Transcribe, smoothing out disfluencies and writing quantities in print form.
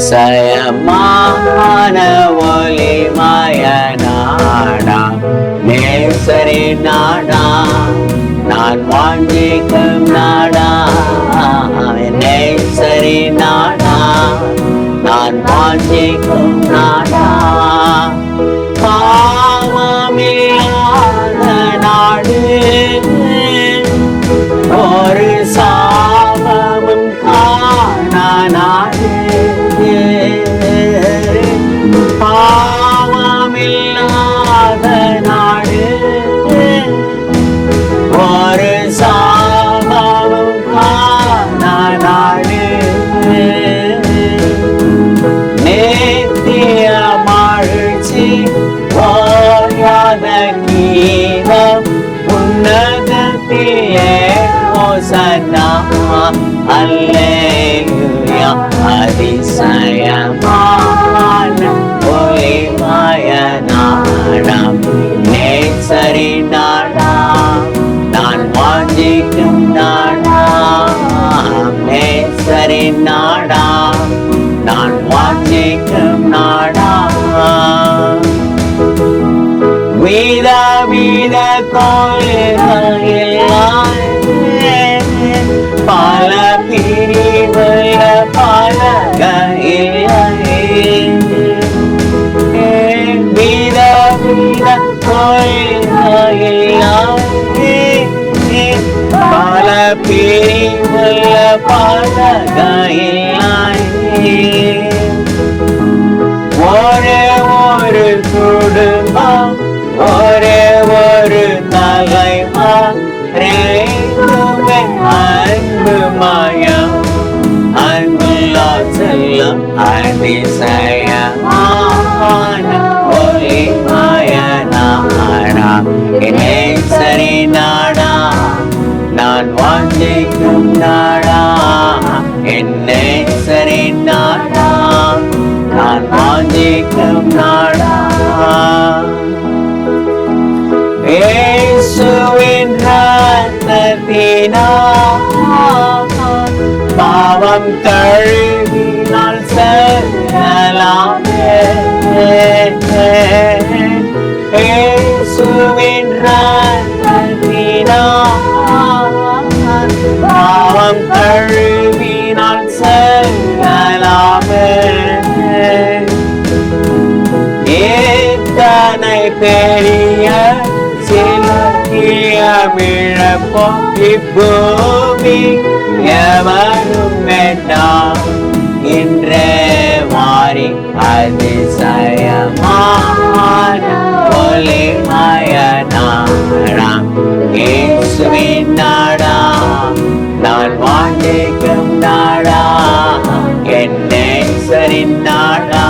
அதிசயமான ஒளிமய நாடா நேசரி நாடா நான் வாஞ்சிக்கும் நாடா நேசரி நாடா நான் வாஞ்சிக்கும் நாடா பாவமில்லாத நாடு ஒரு சாபமும் காண நாடு பாவமில்லாத நாடு ஒரு சாபமும் காண நாடு நித்திய மகிழ்ச்சி ஓயாத கீதம் உன்னதத்திலே ஓசன்னா அல்லேலூயா அதிசயமான ஒளிமய நாடம் நேசரி நாடா நான் வாஞ்சிக்கும் நாடா நேசரி நாடா நான் வாஞ்சிக்கும் நாடா வித வித கோயில்கள் பல பிரிவுள்ள வித வித கோயில்கள் பல பிரிவுள்ள ஒரே ஒரு குடும்பம் ஒரே ஒரு தலைவா அன்பு மயம் அன்புள்ளா செல்லம் அதிசயமான ஒளிமய நாடா நேசரி நாடா நான் வாஞ்சிக்கும் நாடா நேசரி நாடா நான் வாஞ்சிக்கும் நாடா இயேசுவின் இரத்தத்தினால் பாவம் கழுவினால் செல்லலாமே இயேசுவின் இரத்தத்தினால் பாவம் கழுவினால் செல்லலாமே எத்தனை பெரிய சிலக்கியமிழப்போ இப்பூமி எவரும் வேண்டாம் இன்றே மாறி அதிசயமான ஒளிமய நாடா இயேசுவின் நாடா நான் வாஞ்சிக்கும் நாடா என் நேசரின் நாடா